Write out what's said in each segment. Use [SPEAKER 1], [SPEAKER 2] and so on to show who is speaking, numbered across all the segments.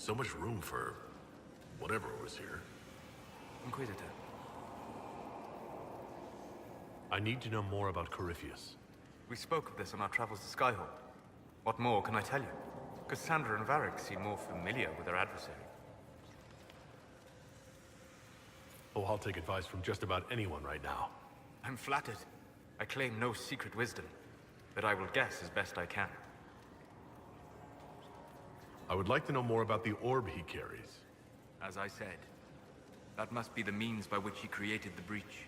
[SPEAKER 1] So much room for whatever was here.
[SPEAKER 2] Inquisitor.
[SPEAKER 1] I need to know more about Corypheus.
[SPEAKER 2] We spoke of this on our travels to Skyhawk. What more can I tell you? Cassandra and Varric seem more familiar with their adversary.
[SPEAKER 1] Oh, I'll take advice from just about anyone right now.
[SPEAKER 2] I'm flattered. I claim no secret wisdom, but I will guess as best I can.
[SPEAKER 1] I would like to know more about the orb he carries.
[SPEAKER 2] As I said, that must be the means by which he created the breach.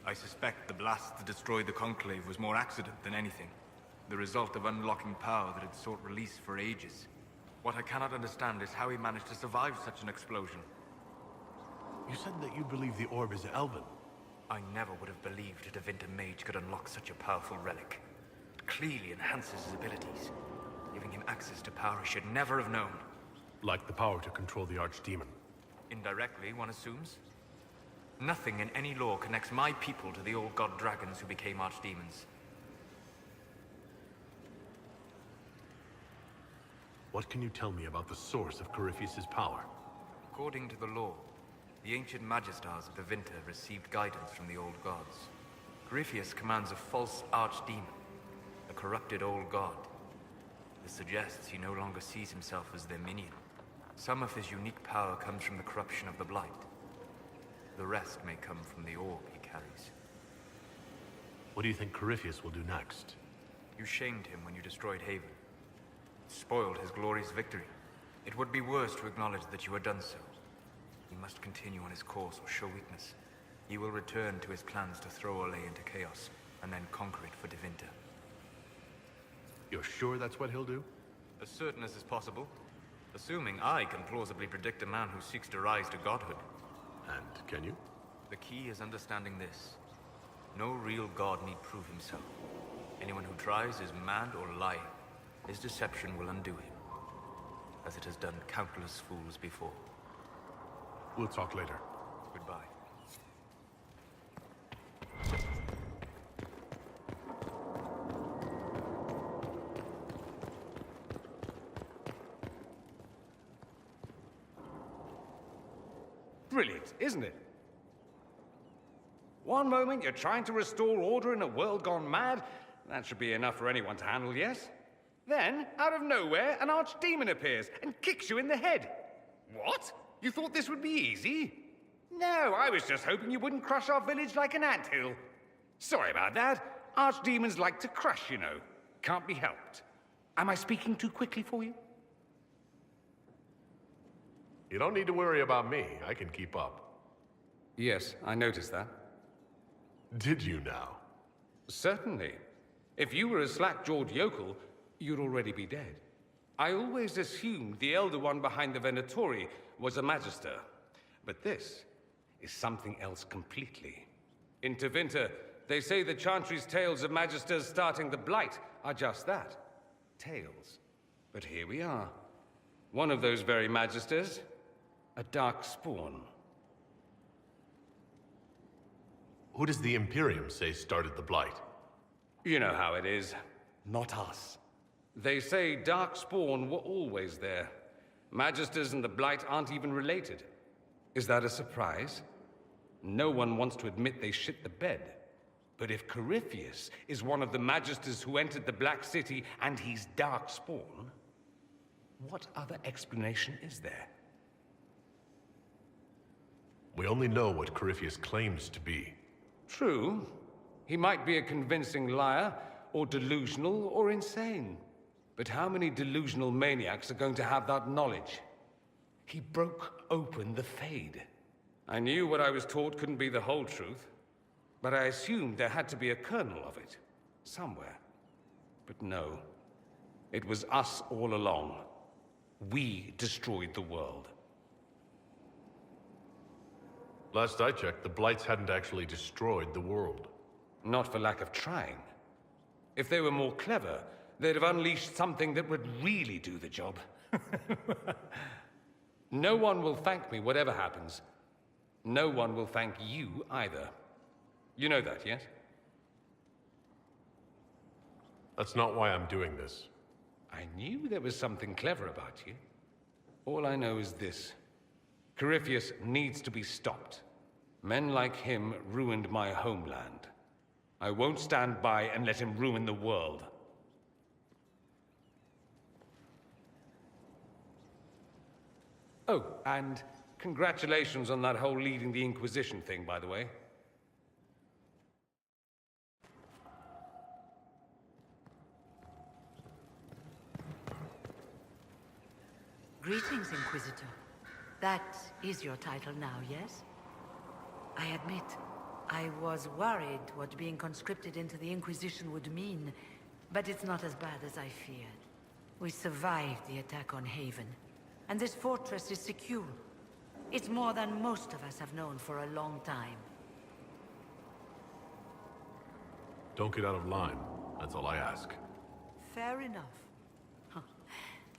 [SPEAKER 2] I suspect the blast to destroy the Conclave was more accident than anything. The result of unlocking power that had sought release for ages. What I cannot understand is how he managed to survive such an explosion.
[SPEAKER 1] You said that you believe the orb is Elven.
[SPEAKER 2] I never would have believed a Devinter mage could unlock such a powerful relic. It clearly enhances his abilities, giving him access to power he should never have known.
[SPEAKER 1] Like the power to control the Archdemon.
[SPEAKER 2] Indirectly, one assumes. Nothing in any lore connects my people to the old god dragons who became archdemons.
[SPEAKER 1] What can you tell me about the source of Corypheus's power?
[SPEAKER 2] According to the lore, the ancient Magistars of the Vinter received guidance from the old gods. Corypheus commands a false archdemon, a corrupted old god. This suggests he no longer sees himself as their minion. Some of his unique power comes from the corruption of the Blight. The rest may come from the orb he carries.
[SPEAKER 1] What do you think Corypheus will do next?
[SPEAKER 2] You shamed him when you destroyed Haven. Spoiled his glorious victory. It would be worse to acknowledge that you had done so. He must continue on his course or show weakness. He will return to his plans to throw Olay into chaos, and then conquer it for Devinter.
[SPEAKER 1] You're sure that's what he'll do?
[SPEAKER 2] As certain as is possible. Assuming I can plausibly predict a man who seeks to rise to godhood.
[SPEAKER 1] And can you?
[SPEAKER 2] The key is understanding this. No real god need prove himself. Anyone who tries is mad or lying. His deception will undo him, as it has done countless fools before.
[SPEAKER 1] We'll talk later.
[SPEAKER 2] Goodbye.
[SPEAKER 3] Brilliant, isn't it? One moment you're trying to restore order in a world gone mad. That should be enough for anyone to handle, yes? Then, out of nowhere, an archdemon appears and kicks you in the head. What? You thought this would be easy? No, I was just hoping you wouldn't crush our village like an anthill. Sorry about that. Archdemons like to crush, you know. Can't be helped. Am I speaking too quickly for you?
[SPEAKER 1] You don't need to worry about me. I can keep up.
[SPEAKER 3] Yes, I noticed that.
[SPEAKER 1] Did you now?
[SPEAKER 3] Certainly. If you were a slack-jawed yokel, you'd already be dead. I always assumed the Elder One behind the Venatori was a Magister. But this is something else completely. In Tevinter, they say the Chantry's tales of Magisters starting the Blight are just that. Tales. But here we are. One of those very Magisters, a dark spawn.
[SPEAKER 1] Who does the Imperium say started the Blight?
[SPEAKER 3] You know how it is. Not us. They say Darkspawn were always there. Magisters and the Blight aren't even related. Is that a surprise? No one wants to admit they shit the bed. But if Corypheus is one of the Magisters who entered the Black City and he's Darkspawn, what other explanation is there?
[SPEAKER 1] We only know what Corypheus claims to be.
[SPEAKER 3] True. He might be a convincing liar, or delusional, or insane. But how many delusional maniacs are going to have that knowledge? He broke open the Fade. I knew what I was taught couldn't be the whole truth, but I assumed there had to be a kernel of it, somewhere. But no. It was us all along. We destroyed the world.
[SPEAKER 1] Last I checked, the Blights hadn't actually destroyed the world.
[SPEAKER 3] Not for lack of trying. If they were more clever, they'd have unleashed something that would really do the job. No one will thank me, whatever happens. No one will thank you either. You know that, yes?
[SPEAKER 1] That's not why I'm doing this.
[SPEAKER 3] I knew there was something clever about you. All I know is this. Corypheus needs to be stopped. Men like him ruined my homeland. I won't stand by and let him ruin the world. Oh, and congratulations on that whole leading the Inquisition thing, by the way.
[SPEAKER 4] Greetings, Inquisitor. That is your title now, yes? I admit, I was worried what being conscripted into the Inquisition would mean, but it's not as bad as I feared. We survived the attack on Haven, and this fortress is secure. It's more than most of us have known for a long time.
[SPEAKER 1] Don't get out of line. That's all I ask.
[SPEAKER 4] Fair enough.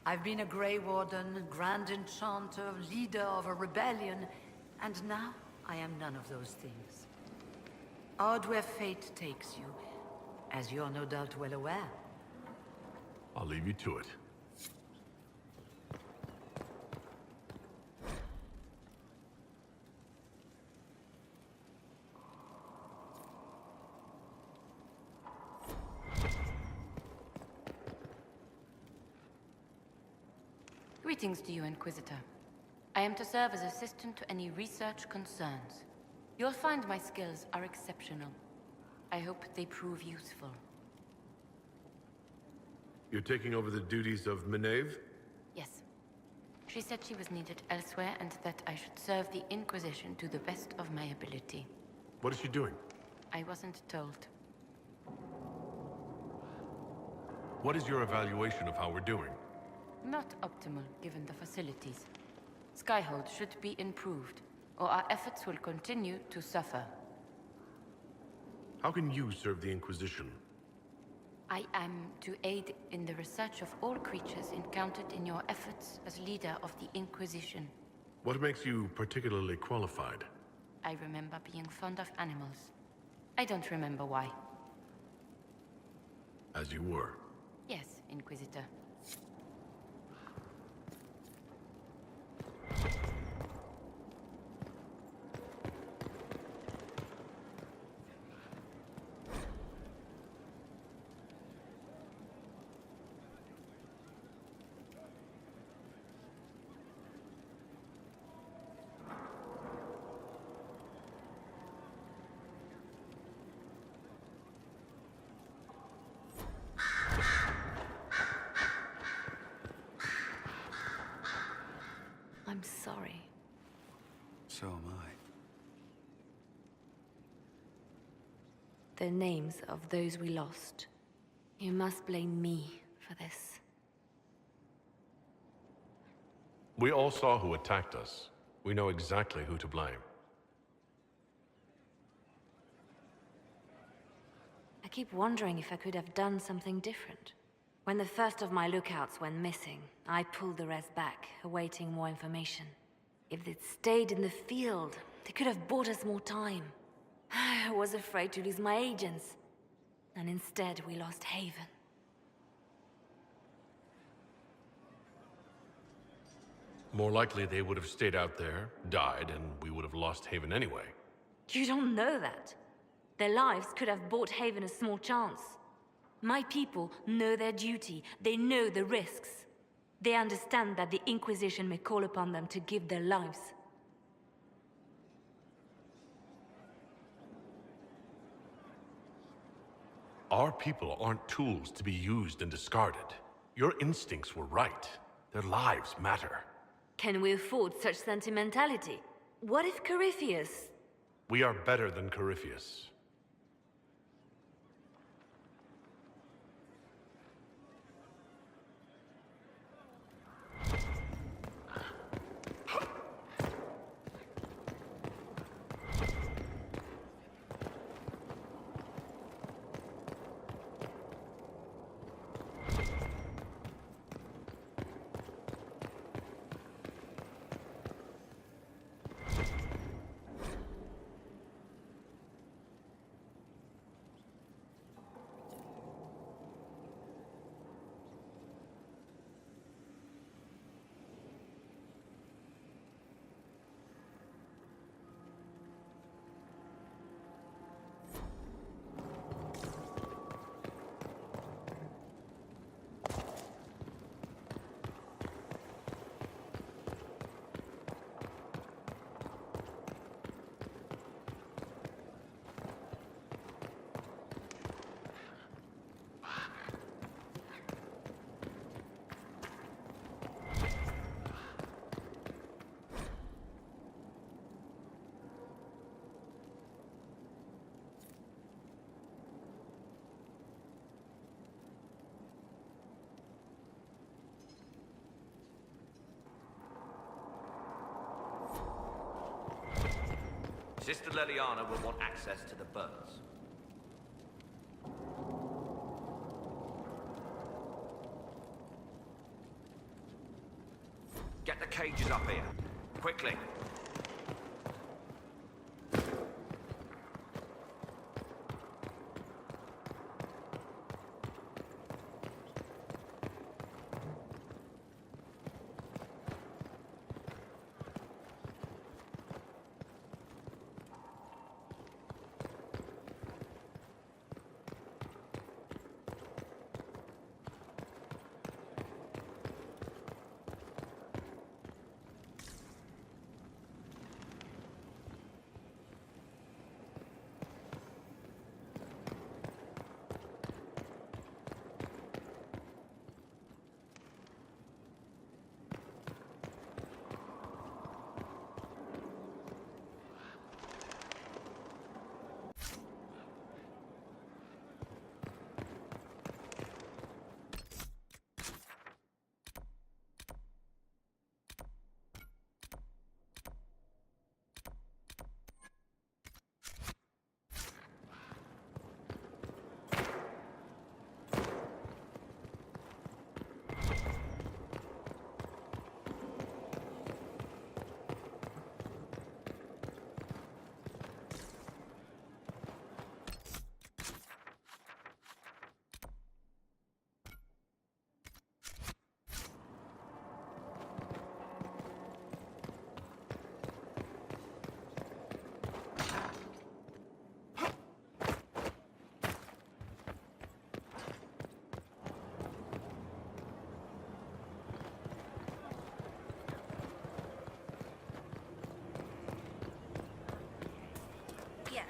[SPEAKER 4] I've been a Grey Warden, Grand Enchanter, leader of a rebellion, and now I am none of those things. Odd where fate takes you, as you're no doubt well aware.
[SPEAKER 1] I'll leave you to it.
[SPEAKER 5] Greetings to you, Inquisitor. I am to serve as assistant to any research concerns. You'll find my skills are exceptional. I hope they prove useful.
[SPEAKER 1] You're taking over the duties of Meneve?
[SPEAKER 5] Yes. She said she was needed elsewhere and that I should serve the Inquisition to the best of my ability.
[SPEAKER 1] What is she doing?
[SPEAKER 5] I wasn't told.
[SPEAKER 1] What is your evaluation of how we're doing?
[SPEAKER 5] Not optimal, given the facilities. Skyhold should be improved, or our efforts will continue to suffer.
[SPEAKER 1] How can you serve the Inquisition?
[SPEAKER 5] I am to aid in the research of all creatures encountered in your efforts as leader of the Inquisition.
[SPEAKER 1] What makes you particularly qualified?
[SPEAKER 5] I remember being fond of animals. I don't remember why.
[SPEAKER 1] As you were.
[SPEAKER 5] Yes, Inquisitor. I'm sorry.
[SPEAKER 6] So am I.
[SPEAKER 5] The names of those we lost. You must blame me for this.
[SPEAKER 1] We all saw who attacked us. We know exactly who to blame.
[SPEAKER 5] I keep wondering if I could have done something different. When the first of my lookouts went missing, I pulled the rest back, awaiting more information. If they'd stayed in the field, they could have bought us more time. I was afraid to lose my agents. And instead, we lost Haven.
[SPEAKER 1] More likely they would have stayed out there, died, and we would have lost Haven anyway.
[SPEAKER 5] You don't know that. Their lives could have bought Haven a small chance. My people know their duty. They know the risks. They understand that the Inquisition may call upon them to give their lives.
[SPEAKER 1] Our people aren't tools to be used and discarded. Your instincts were right. Their lives matter.
[SPEAKER 5] Can we afford such sentimentality? What if Corypheus...
[SPEAKER 1] We are better than Corypheus.
[SPEAKER 7] Sister Leliana will want access to the birds. Get the cages up here. Quickly.
[SPEAKER 5] Yes.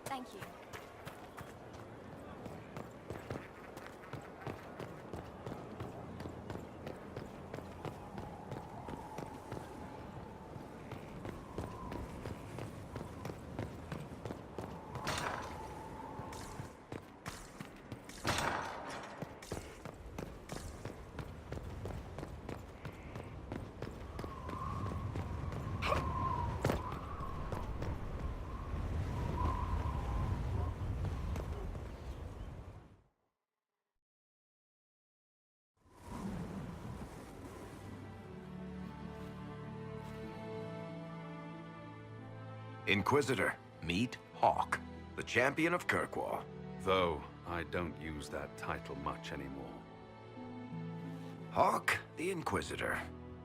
[SPEAKER 5] Thank you.
[SPEAKER 8] Inquisitor, meet Hawk, the champion of Kirkwall.
[SPEAKER 6] Though I don't use that title much anymore.
[SPEAKER 8] Hawk, the Inquisitor.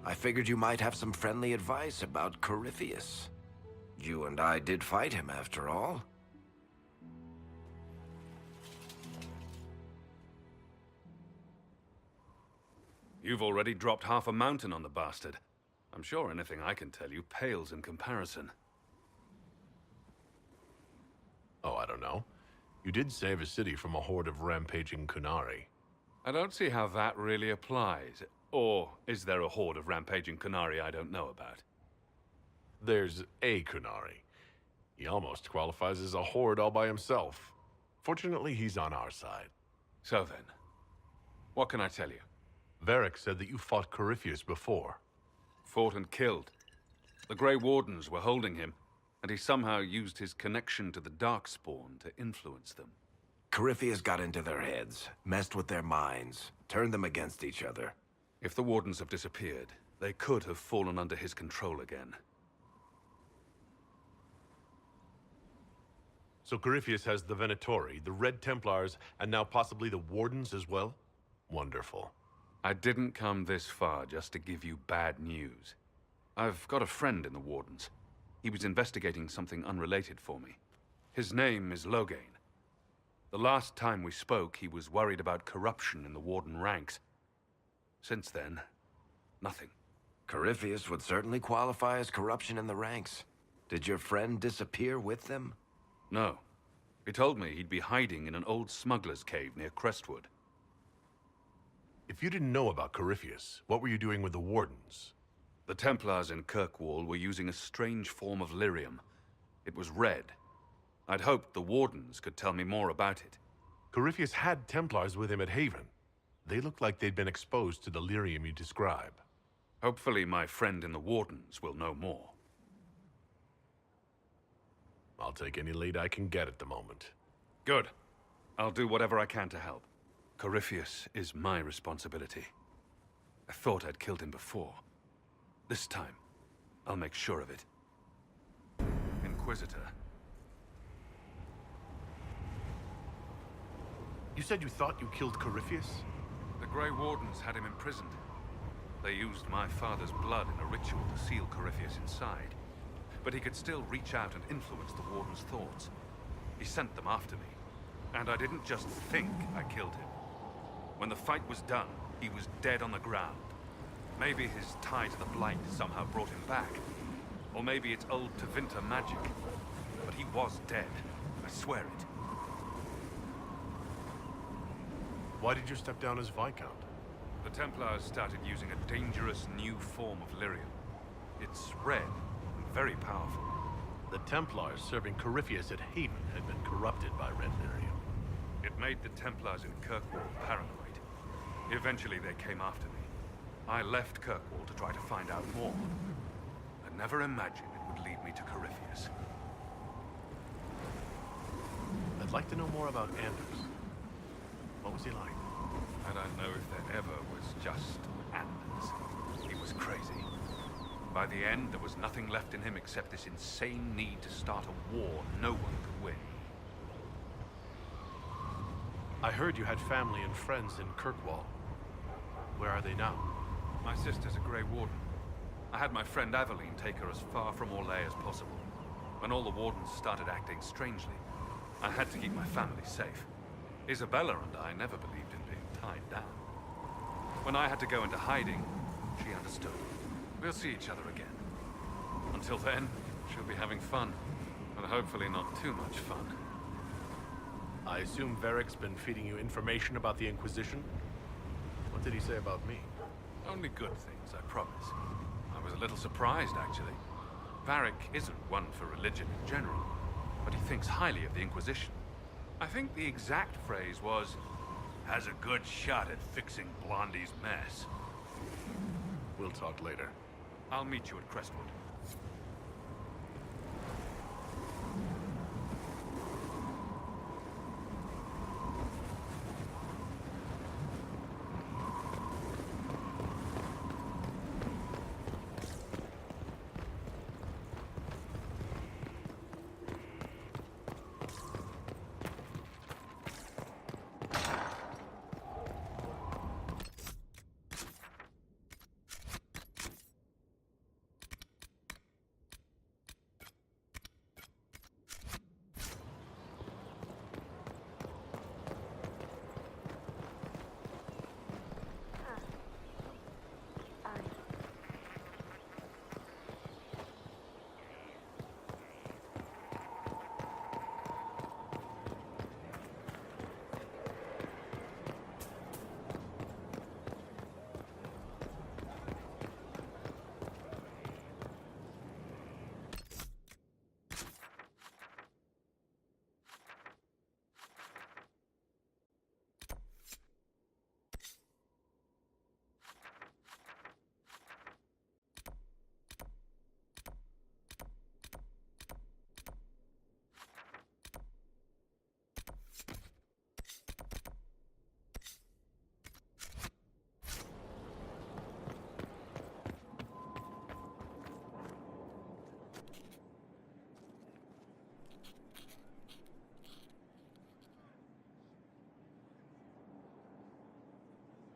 [SPEAKER 8] I figured you might have some friendly advice about Corypheus. You and I did fight him, after all.
[SPEAKER 6] You've already dropped half a mountain on the bastard. I'm sure anything I can tell you pales in comparison.
[SPEAKER 1] Oh, I don't know. You did save a city from a horde of rampaging Kunari.
[SPEAKER 6] I don't see how that really applies. Or is there a horde of rampaging Kunari I don't know about?
[SPEAKER 1] There's a Kunari. He almost qualifies as a horde all by himself. Fortunately, he's on our side.
[SPEAKER 6] So then, what can I tell you?
[SPEAKER 1] Varric said that you fought Corypheus before.
[SPEAKER 6] Fought and killed. The Grey Wardens were holding him, and he somehow used his connection to the Darkspawn to influence them.
[SPEAKER 8] Corypheus got into their heads, messed with their minds, turned them against each other.
[SPEAKER 6] If the Wardens have disappeared, they could have fallen under his control again.
[SPEAKER 1] So Corypheus has the Venatori, the Red Templars, and now possibly the Wardens as well? Wonderful.
[SPEAKER 6] I didn't come this far just to give you bad news. I've got a friend in the Wardens. He was investigating something unrelated for me. His name is Loghain. The last time we spoke, he was worried about corruption in the Warden ranks. Since then, nothing.
[SPEAKER 8] Corypheus would certainly qualify as corruption in the ranks. Did your friend disappear with them?
[SPEAKER 6] No. He told me he'd be hiding in an old smuggler's cave near Crestwood.
[SPEAKER 1] If you didn't know about Corypheus, what were you doing with the Wardens?
[SPEAKER 6] The Templars in Kirkwall were using a strange form of lyrium. It was red. I'd hoped the Wardens could tell me more about it.
[SPEAKER 1] Corypheus had Templars with him at Haven. They looked like they'd been exposed to the lyrium you describe.
[SPEAKER 6] Hopefully my friend in the Wardens will know more.
[SPEAKER 1] I'll take any lead I can get at the moment.
[SPEAKER 6] Good. I'll do whatever I can to help. Corypheus is my responsibility. I thought I'd killed him before. This time, I'll make sure of it. Inquisitor.
[SPEAKER 1] You said you thought you killed Corypheus?
[SPEAKER 6] The Grey Wardens had him imprisoned. They used my father's blood in a ritual to seal Corypheus inside. But he could still reach out and influence the Warden's thoughts. He sent them after me. And I didn't just think I killed him. When the fight was done, he was dead on the ground. Maybe his tie to the Blight somehow brought him back. Or maybe it's old Tevinter magic. But he was dead. I swear it.
[SPEAKER 1] Why did you step down as Viscount?
[SPEAKER 6] The Templars started using a dangerous new form of lyrium. It's red and very powerful.
[SPEAKER 1] The Templars serving Corypheus at Haven had been corrupted by red lyrium.
[SPEAKER 6] It made the Templars in Kirkwall paranoid. Eventually they came after me. I left Kirkwall to try to find out more. I never imagined it would lead me to Corypheus.
[SPEAKER 1] I'd like to know more about Anders. What was he like?
[SPEAKER 6] I don't know if there ever was just Anders. He was crazy. By the end, there was nothing left in him except this insane need to start a war no one could win.
[SPEAKER 1] I heard you had family and friends in Kirkwall. Where are they now?
[SPEAKER 6] My sister's a Grey Warden. I had my friend Aveline take her as far from Orlais as possible. When all the Wardens started acting strangely, I had to keep my family safe. Isabella and I never believed in being tied down. When I had to go into hiding, she understood. We'll see each other again. Until then, she'll be having fun. But hopefully not too much fun.
[SPEAKER 1] I assume Varric's been feeding you information about the Inquisition? What did he say about me?
[SPEAKER 6] Only good things, I promise. I was a little surprised, actually. Varric isn't one for religion in general, but he thinks highly of the Inquisition. I think the exact phrase was, "has a good shot at fixing Blondie's mess."
[SPEAKER 1] We'll talk later.
[SPEAKER 6] I'll meet you at Crestwood.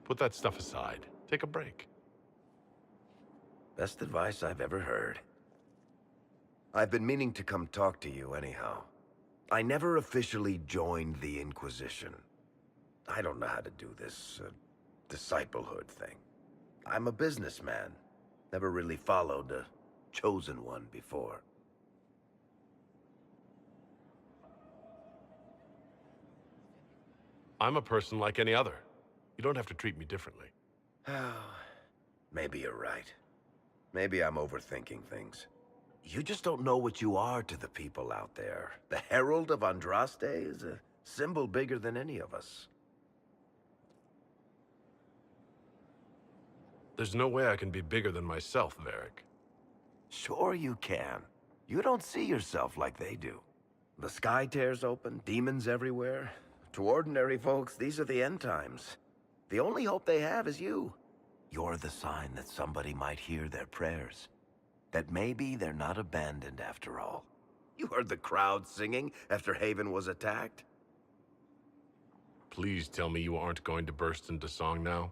[SPEAKER 1] Put that stuff aside. Take a break.
[SPEAKER 8] Best advice I've ever heard. I've been meaning to come talk to you anyhow. I never officially joined the Inquisition. I don't know how to do this, disciplehood thing. I'm a businessman. Never really followed a chosen one before.
[SPEAKER 1] I'm a person like any other. You don't have to treat me differently.
[SPEAKER 8] Maybe you're right. Maybe I'm overthinking things. You just don't know what you are to the people out there. The Herald of Andraste is a symbol bigger than any of us.
[SPEAKER 1] There's no way I can be bigger than myself, Varric.
[SPEAKER 8] Sure you can. You don't see yourself like they do. The sky tears open, demons everywhere. To ordinary folks, these are the end times. The only hope they have is you. You're the sign that somebody might hear their prayers. That maybe they're not abandoned after all. You heard the crowd singing after Haven was attacked?
[SPEAKER 1] Please tell me you aren't going to burst into song now.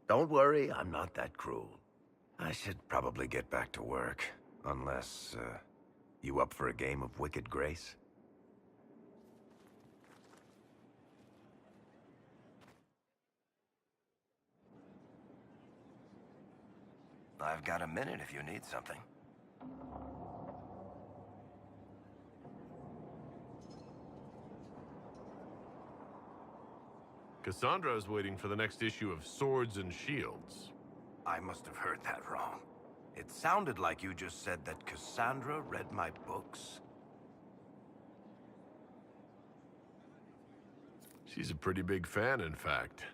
[SPEAKER 8] Don't worry, I'm not that cruel. I should probably get back to work. Unless, you up for a game of Wicked Grace? I've got a minute if you need something.
[SPEAKER 1] Cassandra's waiting for the next issue of Swords and Shields.
[SPEAKER 8] I must have heard that wrong. It sounded like you just said that Cassandra read my books.
[SPEAKER 1] She's a pretty big fan, in fact.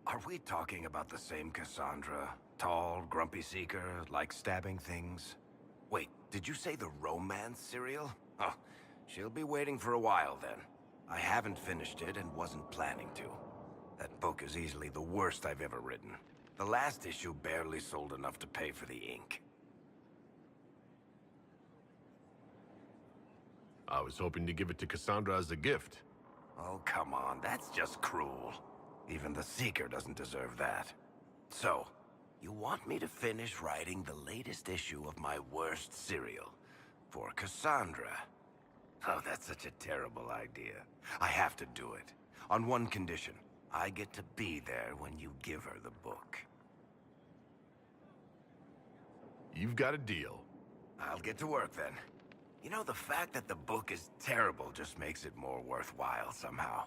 [SPEAKER 8] Are we talking about the same Cassandra? Tall, grumpy seeker, likes stabbing things? Wait, did you say the romance serial? Oh, she'll be waiting for a while then. I haven't finished it and wasn't planning to. That book is easily the worst I've ever written. The last issue barely sold enough to pay for the ink.
[SPEAKER 1] I was hoping to give it to Cassandra as a gift.
[SPEAKER 8] Oh, come on, that's just cruel. Even the Seeker doesn't deserve that. So, you want me to finish writing the latest issue of my worst serial for Cassandra? Oh, that's such a terrible idea. I have to do it. On one condition. I get to be there when you give her the book.
[SPEAKER 1] You've got a deal.
[SPEAKER 8] I'll get to work then. You know, the fact that the book is terrible just makes it more worthwhile somehow.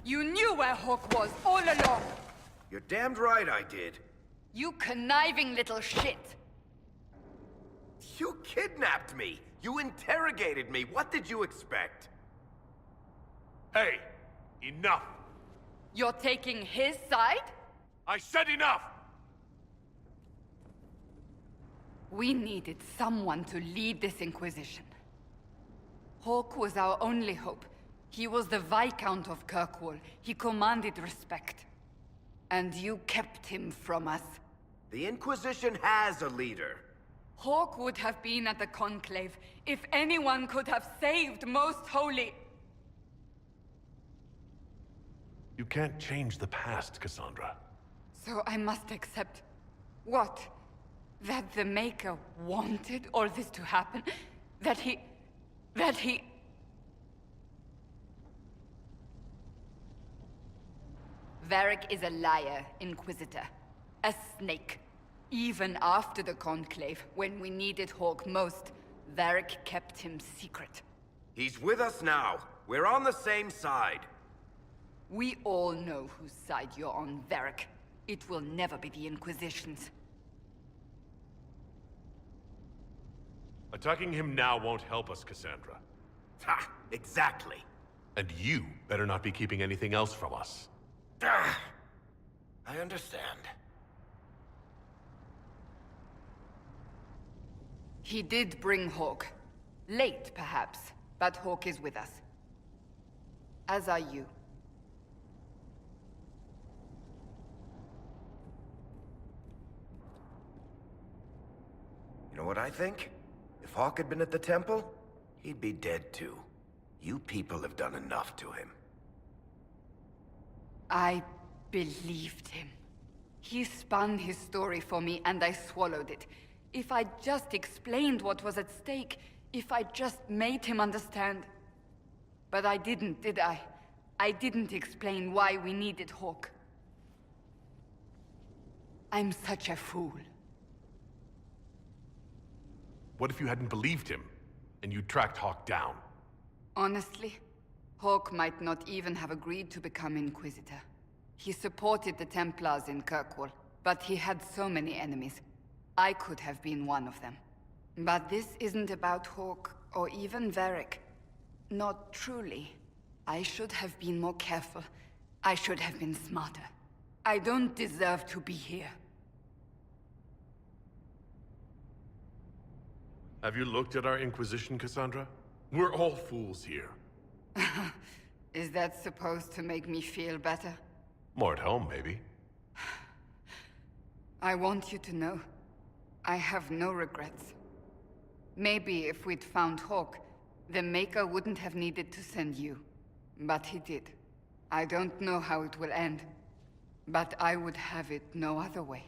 [SPEAKER 9] You knew where Hawk was all along!
[SPEAKER 8] You're damned right I did.
[SPEAKER 9] You conniving little shit!
[SPEAKER 8] You kidnapped me! You interrogated me! What did you expect?
[SPEAKER 1] Hey, enough!
[SPEAKER 9] You're taking his side?
[SPEAKER 1] I said enough!
[SPEAKER 9] We needed someone to lead this Inquisition. Hawk was our only hope. He was the Viscount of Kirkwall. He commanded respect. And you kept him from us.
[SPEAKER 8] The Inquisition has a leader.
[SPEAKER 9] Hawk would have been at the Conclave if anyone could have saved Most Holy.
[SPEAKER 1] You can't change the past, Cassandra.
[SPEAKER 9] So I must accept... what? That the Maker wanted all this to happen? That he... Varric is a liar, Inquisitor. A snake. Even after the Conclave, when we needed Hawk most, Varric kept him secret.
[SPEAKER 8] He's with us now. We're on the same side.
[SPEAKER 9] We all know whose side you're on, Varric. It will never be the Inquisition's.
[SPEAKER 1] Attacking him now won't help us, Cassandra.
[SPEAKER 8] Ha! Exactly.
[SPEAKER 1] And you better not be keeping anything else from us.
[SPEAKER 8] Ah, I understand.
[SPEAKER 9] He did bring Hawk. Late, perhaps, but Hawk is with us. As are you.
[SPEAKER 8] You know what I think? If Hawk had been at the temple, he'd be dead too. You people have done enough to him.
[SPEAKER 9] I believed him. He spun his story for me, and I swallowed it. If I just explained what was at stake, if I just made him understand. But I didn't, did I? I didn't explain why we needed Hawk. I'm such a fool.
[SPEAKER 1] What if you hadn't believed him, and you tracked Hawk down?
[SPEAKER 9] Honestly, Hawk might not even have agreed to become Inquisitor. He supported the Templars in Kirkwall, but he had so many enemies. I could have been one of them. But this isn't about Hawk, or even Varric. Not truly. I should have been more careful. I should have been smarter. I don't deserve to be here.
[SPEAKER 1] Have you looked at our Inquisition, Cassandra? We're all fools here.
[SPEAKER 9] Is that supposed to make me feel better?
[SPEAKER 1] More at home, maybe.
[SPEAKER 9] I want you to know, I have no regrets. Maybe if we'd found Hawk, the Maker wouldn't have needed to send you. But he did. I don't know how it will end, but I would have it no other way.